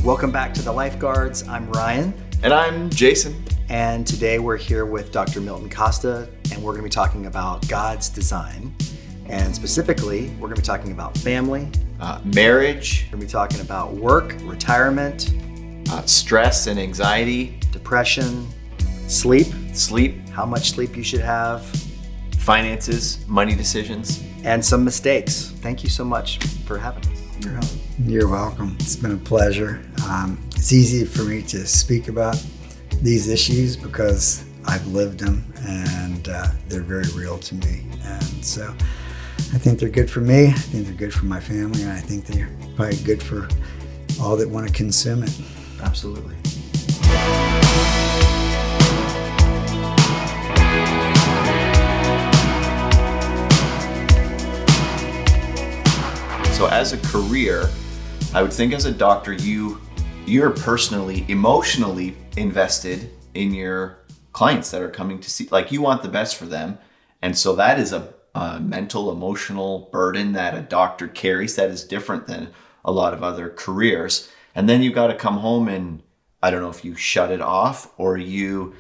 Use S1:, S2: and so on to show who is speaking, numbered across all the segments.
S1: Welcome back to The Lifeguards. I'm Ryan.
S2: And I'm Jason.
S1: And today we're here with Dr. Milton Costa, and we're going to be talking about God's design. And specifically, we're going to be talking about family,
S2: marriage,
S1: we're going to be talking about work, retirement,
S2: stress and anxiety,
S1: depression, sleep,
S2: how
S1: much sleep you should have,
S2: finances, money decisions,
S1: and some mistakes. Thank you so much for having us.
S3: You're welcome. It's been a pleasure. It's easy for me to speak about these issues because I've lived them and they're very real to me. And so I think they're good for me. I think they're good for my family. And I think they're probably good for all that want to consume it.
S1: Absolutely.
S2: So as a career, I would think as a doctor, you're personally, emotionally invested in your clients that are coming to see, like you want the best for them. And so that is a mental, emotional burden that a doctor carries that is different than a lot of other careers. And then you've got to come home and I don't know if you shut it off or you've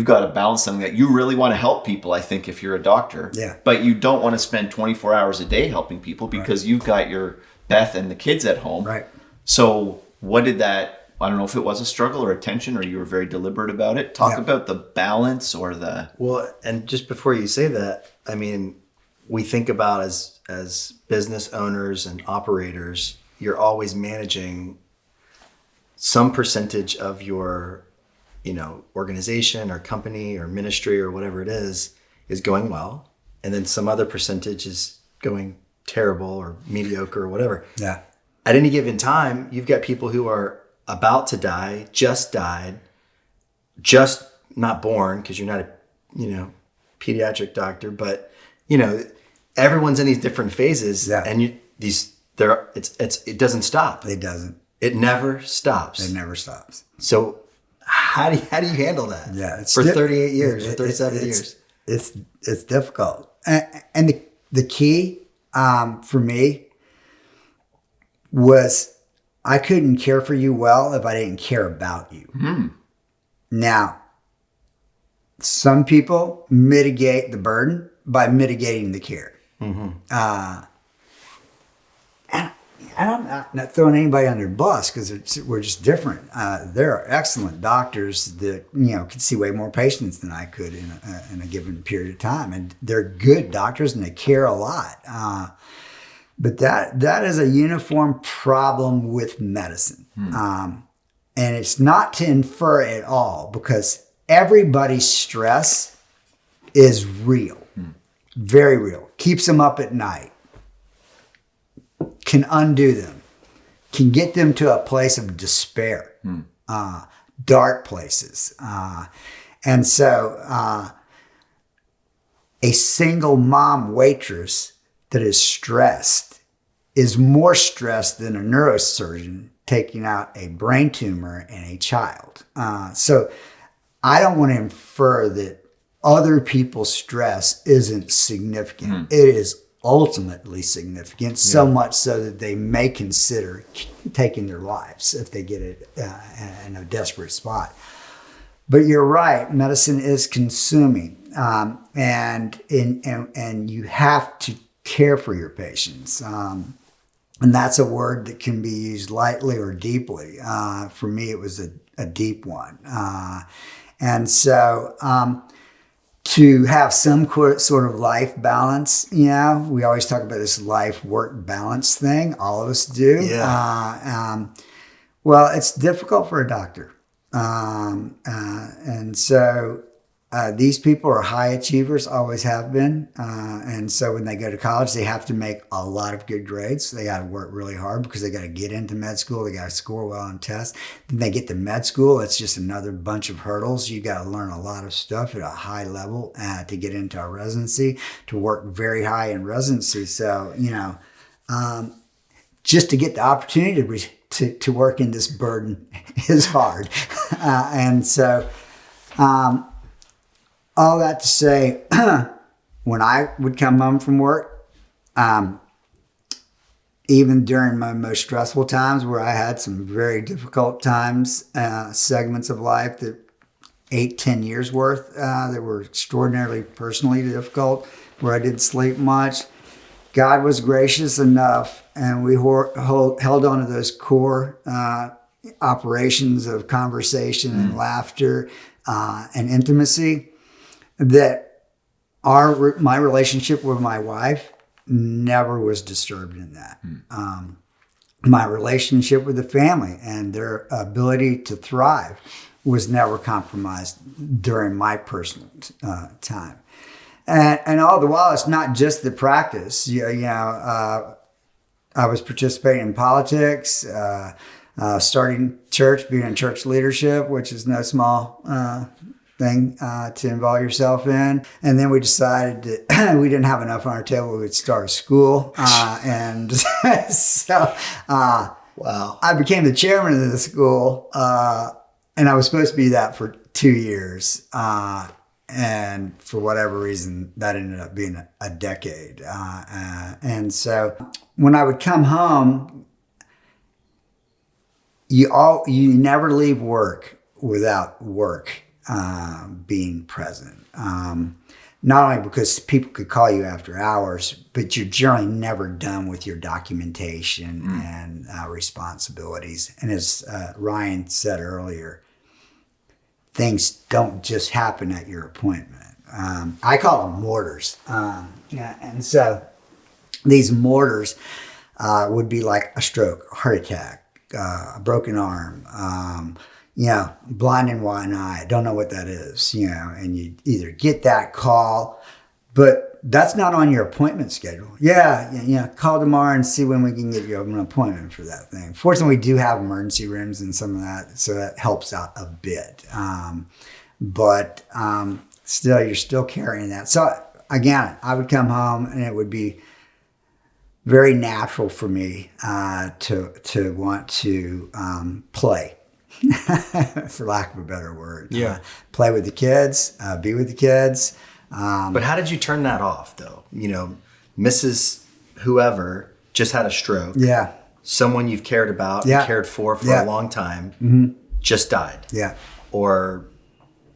S2: got to balance something that you really want to help people, I think, if you're a doctor.
S3: Yeah.
S2: But you don't want to spend 24 hours a day helping people because you've got your Beth and the kids at home.
S3: Right.
S2: So what did that, I don't know if it was a struggle or a tension or you were very deliberate about it. Talk about the balance or the...
S1: Well, and just before you say that, I mean, we think about as business owners and operators, you're always managing some percentage of your organization or company or ministry or whatever it is going well. And then some other percentage is going terrible or mediocre or whatever.
S3: Yeah.
S1: At any given time, you've got people who are about to die, just died, just not born because you're not a, pediatric doctor, but everyone's in these different phases and it doesn't stop.
S3: It doesn't.
S1: It never stops.
S3: It never stops.
S1: So how do you handle that?
S3: Yeah,
S1: for 38 years or 37 years.
S3: It's difficult. And the key for me was I couldn't care for you well if I didn't care about you.
S2: Mm.
S3: Now, some people mitigate the burden by mitigating the care.
S1: Mm-hmm.
S3: And I'm not throwing anybody under the bus because we're just different. There are excellent doctors that can see way more patients than I could in a given period of time, and they're good doctors and they care a lot. But that is a uniform problem with medicine, and it's not to infer at all because everybody's stress is real, very real. Keeps them up at night. Can undo them, can get them to a place of despair, dark places. And so a single mom waitress that is stressed is more stressed than a neurosurgeon taking out a brain tumor in a child. So I don't want to infer that other people's stress isn't significant. It is ultimately significant, so much so that they may consider taking their lives if they get it in a desperate spot. But you're right, medicine is consuming, and you have to care for your patients, and that's a word that can be used lightly or deeply. For me, it was a deep one, and so. To have some sort of life balance, we always talk about this life-work balance thing. All of us do.
S1: Yeah.
S3: Well, it's difficult for a doctor. And so these people are high achievers, always have been. And so when they go to college, they have to make a lot of good grades. They got to work really hard because they got to get into med school. They got to score well on tests. Then they get to med school. It's just another bunch of hurdles. You got to learn a lot of stuff at a high level to get into a residency, to work very high in residency. So, just to get the opportunity to work in this burden is hard. And so, all that to say, when I would come home from work, even during my most stressful times where I had some very difficult times, segments of life that 8-10 years worth that were extraordinarily personally difficult, where I didn't sleep much, God was gracious enough, and we held on to those core operations of conversation and laughter and intimacy, that my relationship with my wife never was disturbed in that. My relationship with the family and their ability to thrive was never compromised during my personal time. And all the while, it's not just the practice. I was participating in politics, starting church, being in church leadership, which is no small thing to involve yourself in. And then we decided that we didn't have enough on our table. We would start a school. And so
S1: Wow.
S3: I became the chairman of the school. And I was supposed to be that for 2 years. And for whatever reason, that ended up being a decade. And so when I would come home, you never leave work without work being present. Not only because people could call you after hours, but you're generally never done with your documentation and responsibilities. And as Ryan said earlier, things don't just happen at your appointment. I call them mortars. And so these mortars would be like a stroke, a heart attack, a broken arm, blind in one eye, don't know what that is, and you either get that call, but that's not on your appointment schedule. Call tomorrow and see when we can get you an appointment for that thing. Fortunately, we do have emergency rooms and some of that, so that helps out a bit. But still, you're still carrying that. So again, I would come home and it would be very natural for me to want to play, for lack of a better word.
S1: Yeah.
S3: Play with the kids, be with the kids.
S1: But how did you turn that off, though? Mrs. Whoever just had a stroke.
S3: Yeah.
S1: Someone you've cared about and cared for a long time just died.
S3: Yeah.
S1: Or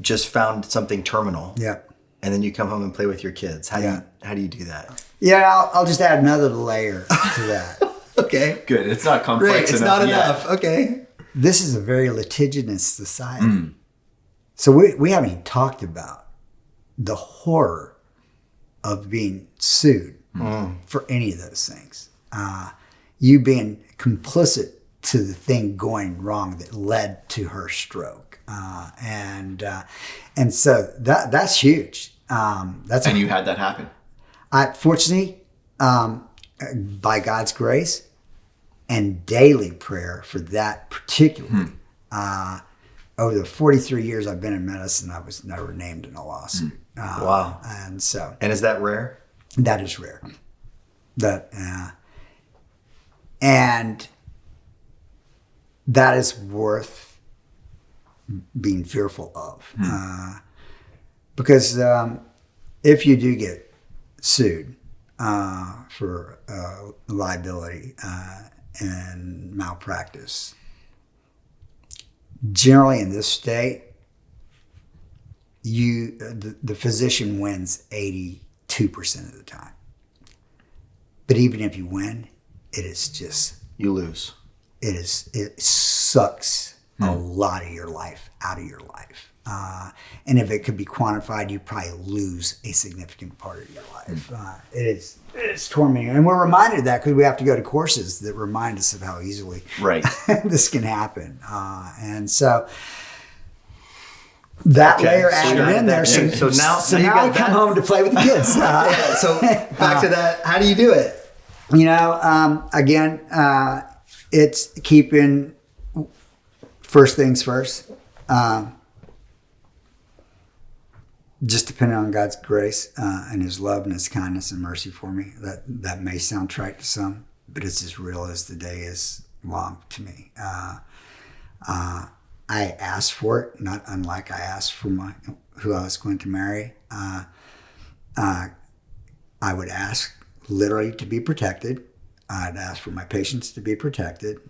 S1: just found something terminal.
S3: Yeah.
S1: And then you come home and play with your kids. How do you do that?
S3: Yeah, I'll just add another layer to that.
S1: Okay.
S2: Good. It's not complex
S1: Great. It's
S2: enough
S1: not
S2: yet.
S1: enough. Okay.
S3: This is a very litigious society. So we haven't even talked about the horror of being sued for any of those things. You being complicit to the thing going wrong that led to her stroke. And so that's huge.
S2: And you had that happen.
S3: Fortunately, by God's grace and daily prayer for that particularly, over the 43 years I've been in medicine, I was never named in a lawsuit.
S1: Wow.
S3: And
S1: is that rare?
S3: That is rare. And that is worth being fearful of. Because if you do get sued for liability and malpractice, generally in this state, the physician wins 82% of the time. But even if you win, it is just...
S1: You lose.
S3: It sucks a lot of your life out of your life. And if it could be quantified, you probably lose a significant part of your life. It's tormenting. And we're reminded of that because we have to go to courses that remind us of how easily this can happen. And so that layer added in there. So now I come home to play with the kids.
S1: So back to that. How do you do it?
S3: Again, it's keeping first things first. Just depending on God's grace and His love and His kindness and mercy for me. That may sound trite to some, but it's as real as the day is long to me. I asked for it, not unlike I asked for who I was going to marry. I would ask literally to be protected, I'd ask for my patients to be protected.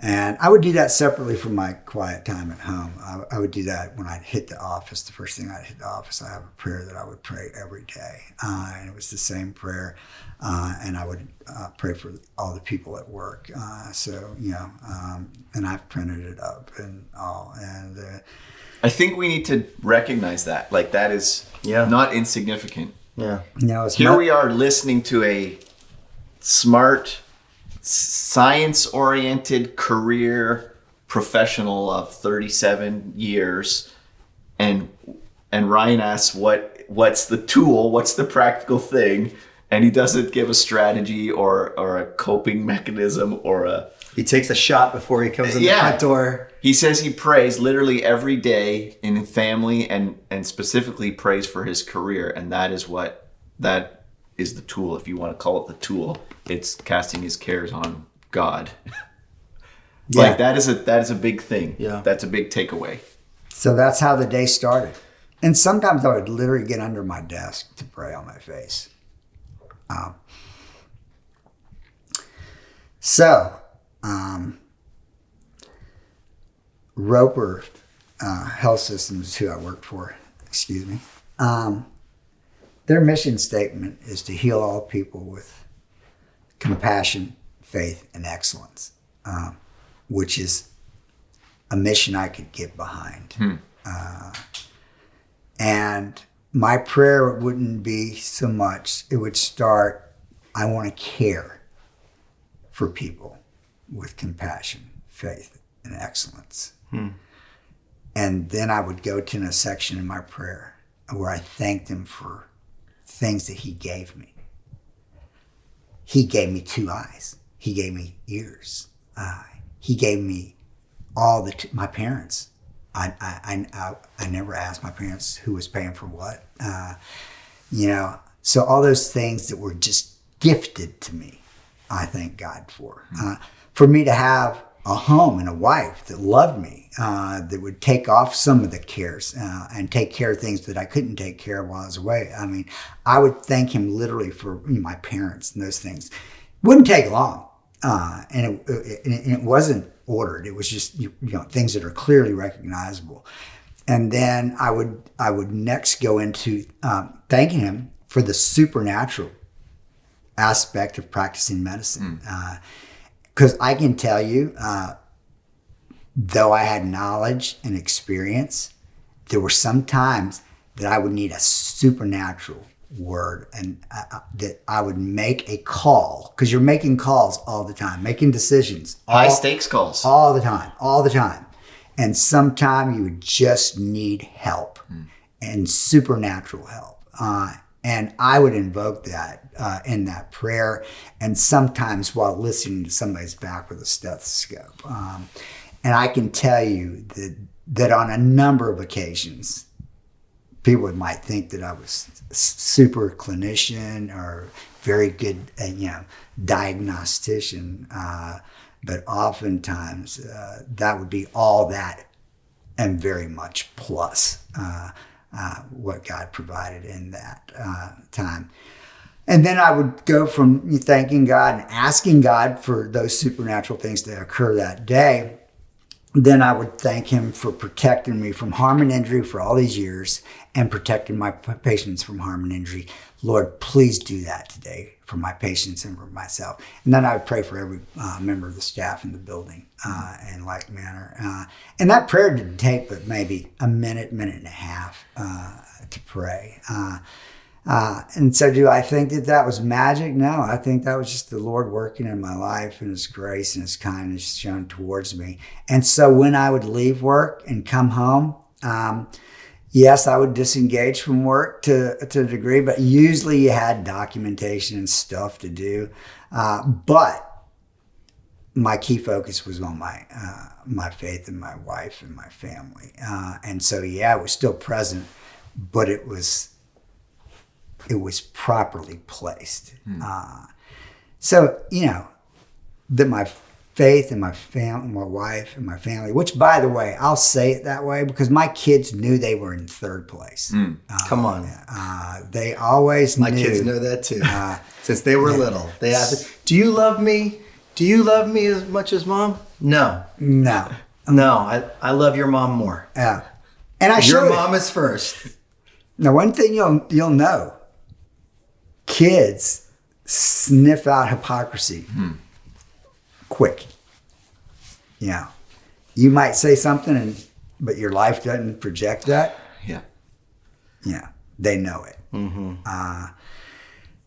S3: And I would do that separately from my quiet time at home. I would do that when I'd hit the office. The first thing I'd hit the office, I have a prayer that I would pray every day. And it was the same prayer. And I would pray for all the people at work. And I've printed it up and all. And
S2: I think we need to recognize that. Like, that is not insignificant.
S1: Yeah.
S2: Here we are listening to a smart, science-oriented career professional of 37 years, and Ryan asks what's the tool, what's the practical thing, and he doesn't give a strategy or a coping mechanism or a...
S1: He takes a shot before he comes in the front door.
S2: He says he prays literally every day in family and specifically prays for his career, and that is the tool, if you want to call it the tool. It's casting his cares on God. Like, that is a big thing. Yeah. That's a big takeaway.
S3: So that's how the day started. And sometimes I would literally get under my desk to pray on my face. Roper Health Systems, who I worked for, their mission statement is to heal all people with compassion, faith, and excellence, which is a mission I could get behind. And my prayer wouldn't be so much, it would start, I want to care for people with compassion, faith, and excellence. And then I would go to a section in my prayer where I thanked him for things that he gave me. He gave me 2 eyes. He gave me ears. He gave me all my parents. I never asked my parents who was paying for what. So all those things that were just gifted to me, I thank God for. For me to have a home and a wife that loved me, that would take off some of the cares and take care of things that I couldn't take care of while I was away. I mean, I would thank him literally for my parents and those things. Wouldn't take long, and it wasn't ordered. It was just things that are clearly recognizable. And then I would next go into thanking him for the supernatural aspect of practicing medicine. Because I can tell you, though I had knowledge and experience, there were some times that I would need a supernatural word, and that I would make a call, because you're making calls all the time, making decisions.
S2: High stakes calls.
S3: All the time. And sometimes you would just need help and supernatural help. And I would invoke that in that prayer, and sometimes while listening to somebody's back with a stethoscope. And I can tell you that on a number of occasions, people might think that I was super clinician or very good, diagnostician. But oftentimes that would be all that and very much plus what God provided in that time. And then I would go from thanking God and asking God for those supernatural things that occur that day. Then I would thank him for protecting me from harm and injury for all these years and protecting my patients from harm and injury. Lord, please do that today for my patients and for myself. And then I would pray for every member of the staff in the building in like manner. And that prayer didn't take but maybe a minute and a half to pray. And so do I think that was magic? No, I think that was just the Lord working in my life and his grace and his kindness shown towards me. And so when I would leave work and come home, yes, I would disengage from work to a degree, but usually you had documentation and stuff to do. But my key focus was on my faith and my wife and my family. And so, it was still present, but it was properly placed. So, that my faith and my family, my wife and my family, which, by the way, I'll say it that way because my kids knew they were in third place.
S1: Come on.
S3: They always
S1: My
S3: knew.
S1: kids know that too. Since they were little. They asked, Do you love me? Do you love me as much as mom? No.
S3: No.
S1: I love your mom more.
S3: Yeah. And I
S1: Your
S3: showed
S1: mom is first.
S3: Now, one thing you'll know, kids sniff out hypocrisy quick. Yeah. You might say something, but your life doesn't project that.
S2: Yeah.
S3: Yeah. They know it.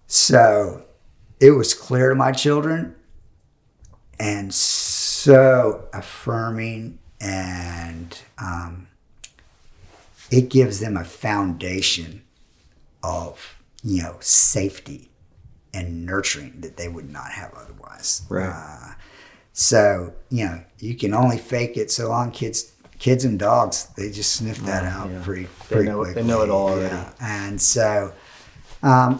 S3: So it was clear to my children and so affirming, and it gives them a foundation of, safety and nurturing that they would not have otherwise.
S1: Right.
S3: So, you can only fake it so long. Kids and dogs, they just sniff that out pretty quickly.
S1: They know it all already.
S3: Yeah. And so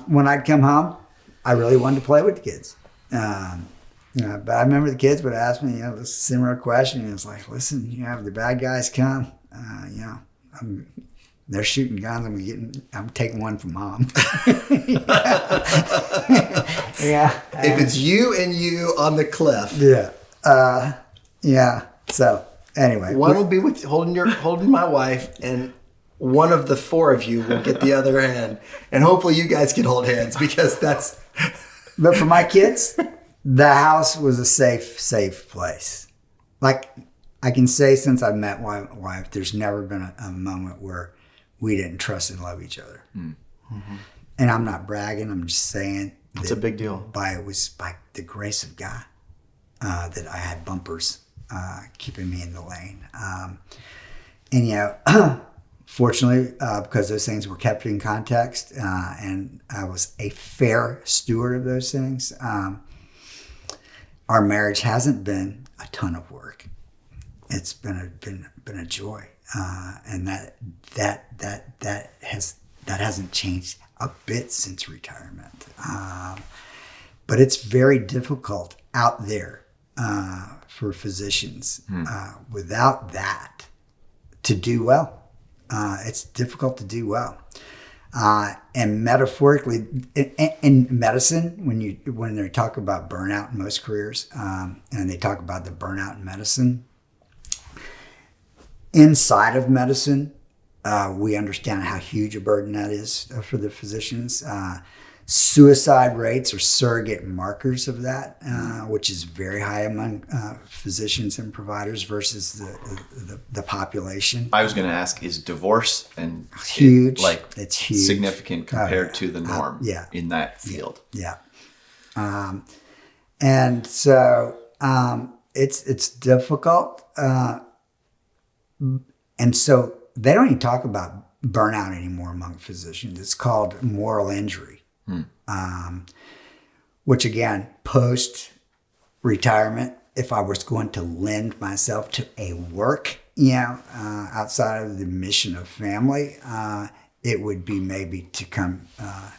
S3: when I'd come home, I really wanted to play with the kids. But I remember the kids would ask me, a similar question. And it's like, listen, the bad guys come, they're shooting guns. I'm taking one from mom. Yeah.
S1: If it's you and you on the cliff,
S3: Yeah. So anyway,
S1: one will be with holding my wife, and one of the four of you will get the other hand, and hopefully you guys can hold hands, because that's.
S3: But for my kids, the house was a safe place. Like I can say, since I've met my wife, there's never been a moment where we didn't trust and love each other. Mm-hmm. And I'm not bragging. I'm just saying
S1: it's a big deal.
S3: It was by the grace of God that I had bumpers keeping me in the lane. Fortunately, because those things were kept in context, and I was a fair steward of those things, our marriage hasn't been a ton of work. It's been a joy, and that hasn't changed a bit since retirement. But it's very difficult out there for physicians without that to do well. It's difficult to do well. And metaphorically, in medicine, when they talk about burnout in most careers, and they talk about the burnout in medicine, inside of medicine, we understand how huge a burden that is for the physicians. Suicide rates are surrogate markers of that, which is very high among physicians and providers versus the population.
S2: I was going to ask, is divorce and
S3: huge?
S2: It's huge, significant compared to the norm in that field?
S3: Yeah. And so it's difficult, and so they don't even talk about burnout anymore among physicians. It's called moral injury. Which again, post-retirement, if I was going to lend myself to a work, outside of the mission of family, it would be maybe to come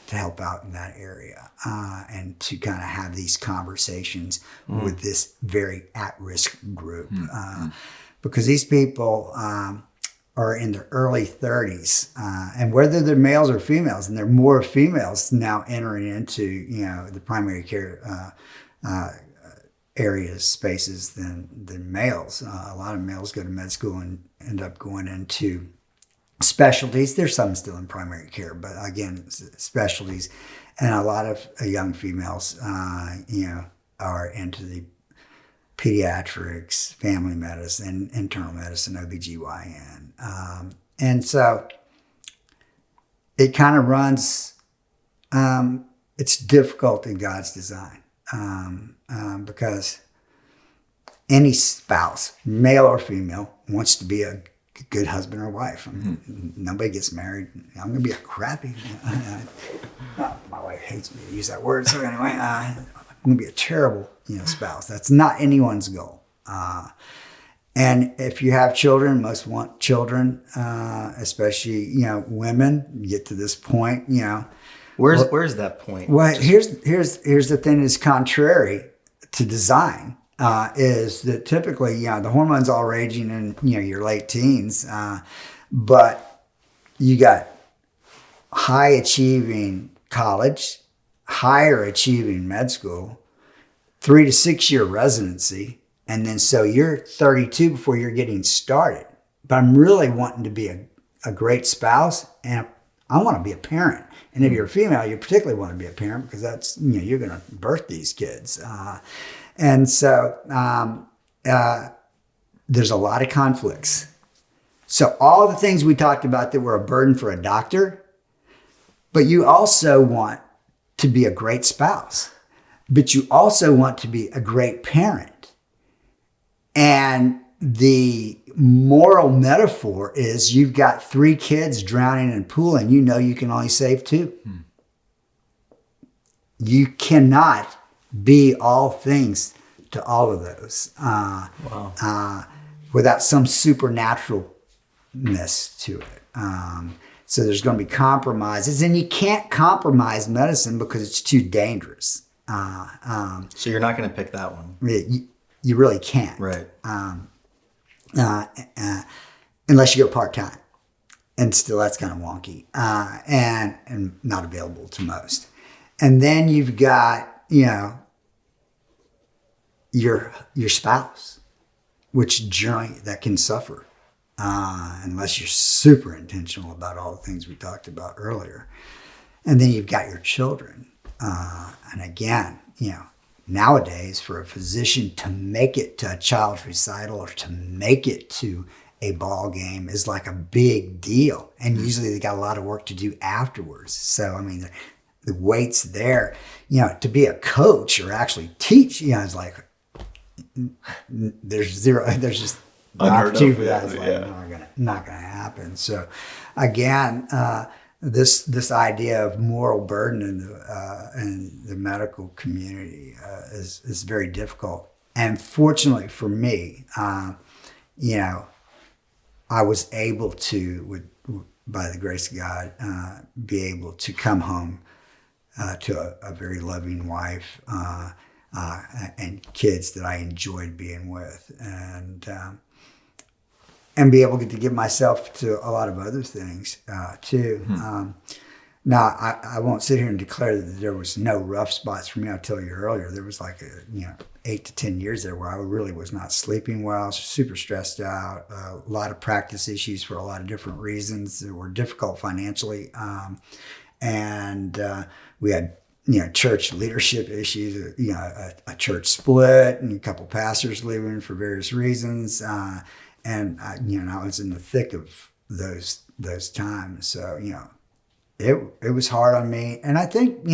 S3: to help out in that area and to kind of have these conversations with this very at-risk group. Because these people are in their early 30s, and whether they're males or females, and there are more females now entering into the primary care areas, spaces than males. A lot of males go to med school and end up going into specialties. There's some still in primary care, but again, specialties, and a lot of young females, are into the pediatrics, family medicine, internal medicine, OBGYN. And so it kind of runs, it's difficult in God's design because any spouse, male or female, wants to be a good husband or wife. Nobody gets married. I'm going to be a crappy, my wife hates me to use that word. So anyway, I'm going to be a terrible spouse. That's not anyone's goal. And if you have children, most want children, especially women. Get to this point,
S1: Where's that point?
S3: Well, here's the thing that's contrary to design, is that typically the hormones all raging in your late teens, but you got high achieving college, higher achieving med school, 3 to 6 year residency. And then so you're 32 before you're getting started. But I'm really wanting to be a great spouse, and I want to be a parent. And if you're a female, you particularly want to be a parent because that's, you're going to birth these kids. And so there's a lot of conflicts. So all the things we talked about that were a burden for a doctor, but you also want to be a great spouse, but you also want to be a great parent. And the moral metaphor is you've got 3 kids drowning in a pool and you can only save 2. You cannot be all things to all of those without some supernaturalness to it. So there's going to be compromises, and you can't compromise medicine because it's too dangerous.
S1: So you're not going to pick that one.
S3: You really can't.
S1: Right.
S3: Unless you go part-time. And still that's kind of wonky and not available to most. And then you've got, your spouse, which generally that can suffer unless you're super intentional about all the things we talked about earlier. And then you've got your children. And again, nowadays for a physician to make it to a child's recital or to make it to a ball game is like a big deal. And usually they got a lot of work to do afterwards. So, the weight's there, to be a coach or actually teach, it's like, there's just the opportunity for that is like not gonna happen. So again, this idea of moral burden in the medical community is very difficult. And fortunately for me, I was able to, by the grace of God, be able to come home to a very loving wife and kids that I enjoyed being with, and be able to give myself to a lot of other things too. Now, I won't sit here and declare that there was no rough spots for me. I'll tell you earlier, there was like 8 to 10 years there where I really was not sleeping well, super stressed out, a lot of practice issues for a lot of different reasons that were difficult financially. And we had, church leadership issues, a church split and a couple pastors leaving for various reasons. And I was in the thick of those times. So, it was hard on me. And I think,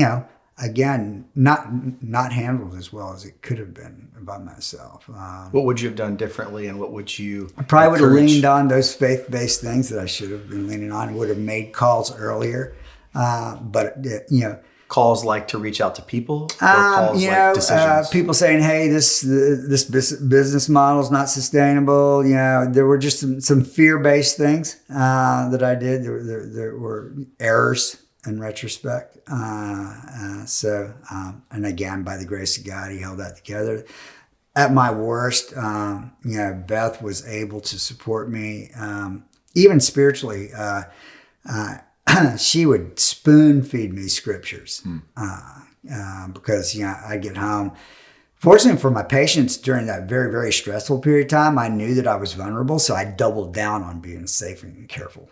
S3: again, not handled as well as it could have been by myself.
S1: What would you have done differently, and what would you
S3: I probably would have leaned on those faith-based things that I should have been leaning on, would have made calls earlier. But
S1: calls like to reach out to people, or calls like decisions?
S3: People saying, "Hey, this business model is not sustainable." There were just some fear-based things that I did. There were errors in retrospect. And again, by the grace of God, He held that together. At my worst, Beth was able to support me, even spiritually. She would spoon feed me scriptures because I'd get home. Fortunately for my patients during that very, very stressful period of time, I knew that I was vulnerable, so I doubled down on being safe and careful.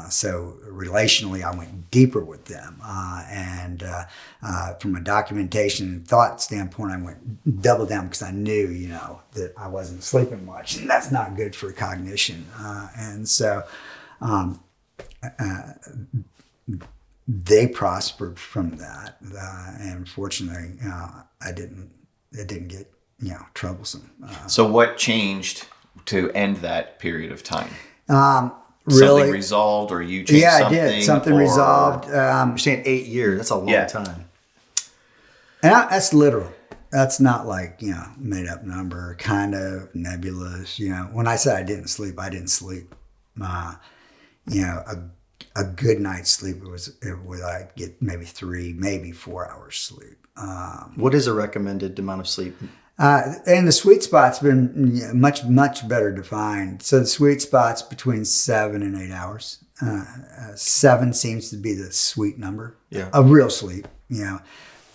S3: So relationally, I went deeper with them. And from a documentation and thought standpoint, I went double down because I knew, that I wasn't sleeping much, and that's not good for cognition. And so they prospered from that, and fortunately, it didn't get troublesome.
S2: So what changed to end that period of time?
S3: Really,
S2: something resolved, or you changed something?
S3: I did. Something resolved.
S1: You're saying 8 years. That's a long time.
S3: And that's literal. That's not like, made up number, kind of nebulous. When I said I didn't sleep, I didn't sleep. A good night's sleep would I get maybe 3, maybe 4 hours sleep.
S1: What is a recommended amount of sleep?
S3: And the sweet spot's been much, much better defined. So the sweet spot's between 7 and 8 hours. 7 seems to be the sweet number of real sleep.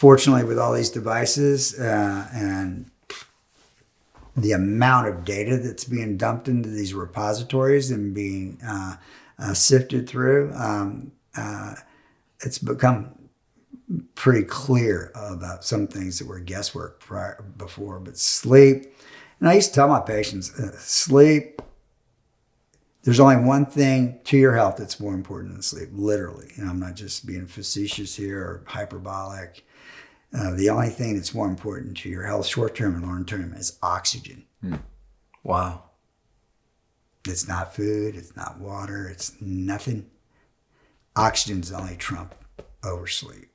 S3: fortunately, with all these devices and the amount of data that's being dumped into these repositories and being sifted through, it's become pretty clear about some things that were guesswork before. But sleep, and I used to tell my patients, sleep, there's only one thing to your health that's more important than sleep, literally. And I'm not just being facetious here or hyperbolic. The only thing that's more important to your health, short-term and long-term, is oxygen.
S1: Wow.
S3: It's not food, it's not water, it's nothing. Oxygen's the only trump over sleep.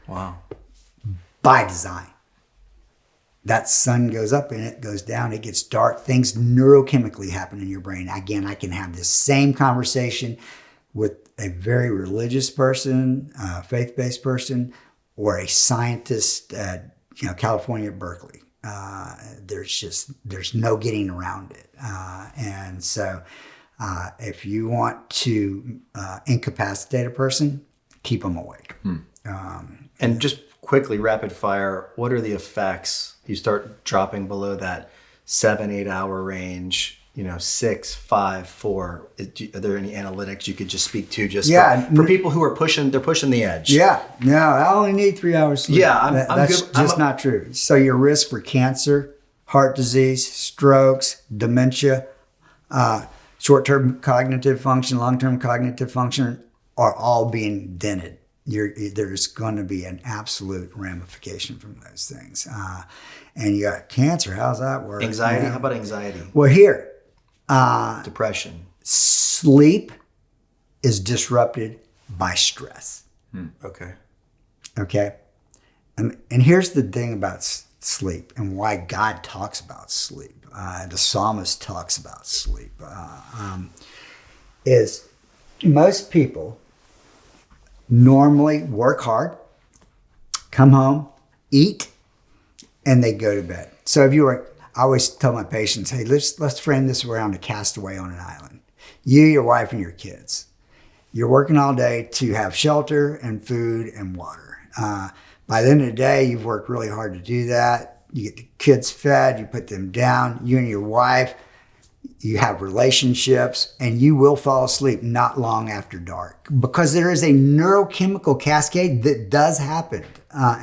S1: Wow.
S3: By design. That sun goes up and it goes down, it gets dark, things neurochemically happen in your brain. Again, I can have this same conversation with a very religious person, faith-based person, or a scientist at California at Berkeley. There's no getting around it. And so if you want to incapacitate a person, keep them awake.
S1: And just quickly, rapid fire, what are the effects? You start dropping below that 7-8 hour range, 6, 5, 4. Are there any analytics you could just speak to for people who are pushing the edge?
S3: Yeah, no, I only need 3 hours sleep.
S1: Yeah,
S3: that's
S1: good.
S3: just not true. So your risk for cancer, heart disease, strokes, dementia, short-term cognitive function, long-term cognitive function are all being dented. There's going to be an absolute ramification from those things. And you got cancer. How's that work?
S1: Anxiety. How about anxiety?
S3: Well, here,
S1: Depression.
S3: sleep is disrupted by stress.
S1: Okay.
S3: Okay. And here's the thing about sleep and why God talks about sleep. The psalmist talks about sleep. Is most people normally work hard, come home, eat, and they go to bed. So I always tell my patients, hey, let's frame this around a castaway on an island. You, your wife, and your kids. You're working all day to have shelter and food and water. By the end of the day, you've worked really hard to do that. You get the kids fed, you put them down, you and your wife, you have relationships, and you will fall asleep not long after dark because there is a neurochemical cascade that does happen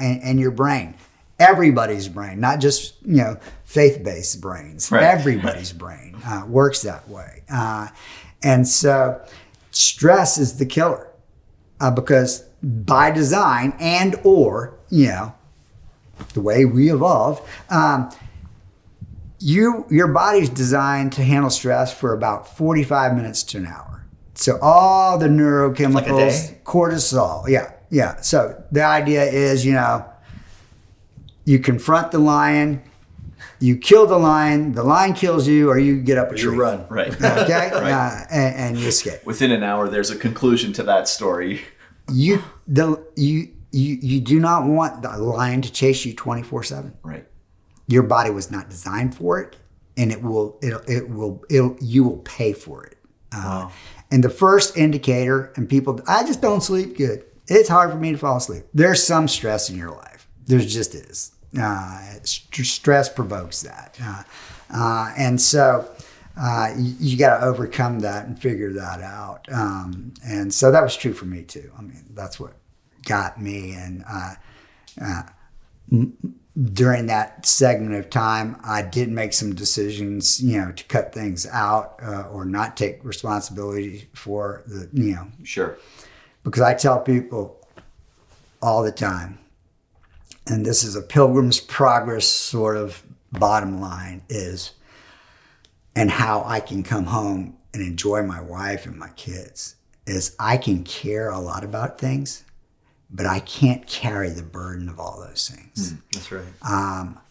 S3: in your brain. Everybody's brain, not just faith-based brains.
S2: Right.
S3: Everybody's brain works that way. And so stress is the killer because by design and or, the way we evolved, your body's designed to handle stress for about 45 minutes to an hour. So all the neurochemicals,
S1: like a day?
S3: Cortisol, yeah. So the idea is, you confront the lion, you kill the lion kills you, or you get up a tree.
S1: You run.
S2: Right.
S3: Okay?
S2: Right.
S3: And you escape.
S2: Within an hour, there's a conclusion to that story.
S3: You do not want the lion to chase you 24/7.
S2: Right.
S3: Your body was not designed for it, and you will pay for it.
S1: Wow.
S3: And the first indicator, and people, I just don't sleep good. It's hard for me to fall asleep. There's some stress in your life. There just is. Stress provokes that. And so you got to overcome that and figure that out. And so that was true for me too. I mean, that's what got me. And during that segment of time, I did make some decisions, to cut things out or not take responsibility for the,
S2: Sure.
S3: because I tell people all the time, and this is a Pilgrim's Progress sort of bottom line is, and how I can come home and enjoy my wife and my kids, is I can care a lot about things, but I can't carry the burden of all those things.
S1: That's right.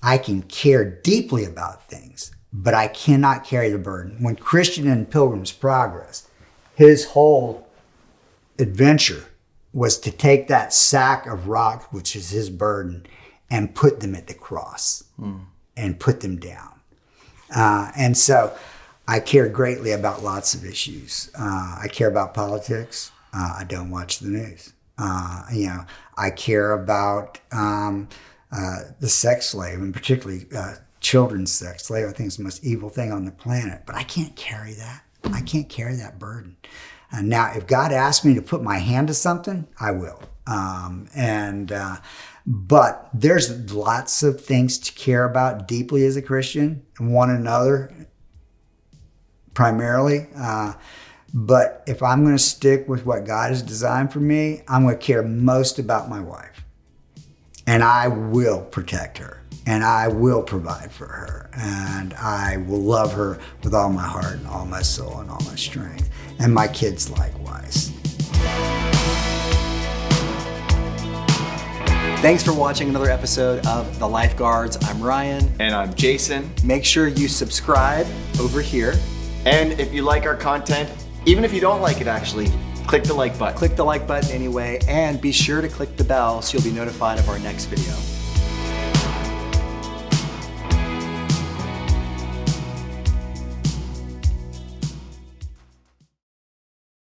S3: I can care deeply about things, but I cannot carry the burden. When Christian in Pilgrim's Progress, his whole adventure was to take that sack of rocks, which is his burden, and put them at the cross and put them down. And so I care greatly about lots of issues. I care about politics. I don't watch the news. I care about the sex slave, and particularly children's sex slave. I think it's the most evil thing on the planet. But I can't carry that. I can't carry that burden. And now, if God asks me to put my hand to something, I will. But there's lots of things to care about deeply as a Christian, one another primarily. But if I'm going to stick with what God has designed for me, I'm going to care most about my wife. And I will protect her. And I will provide for her. And I will love her with all my heart and all my soul and all my strength. And my kids likewise.
S1: Thanks for watching another episode of The Lifeguards. I'm Ryan.
S2: And I'm Jason.
S1: Make sure you subscribe over here.
S2: And if you like our content, even if you don't like it actually, click the like button.
S1: Click the like button anyway, and be sure to click the bell so you'll be notified of our next video.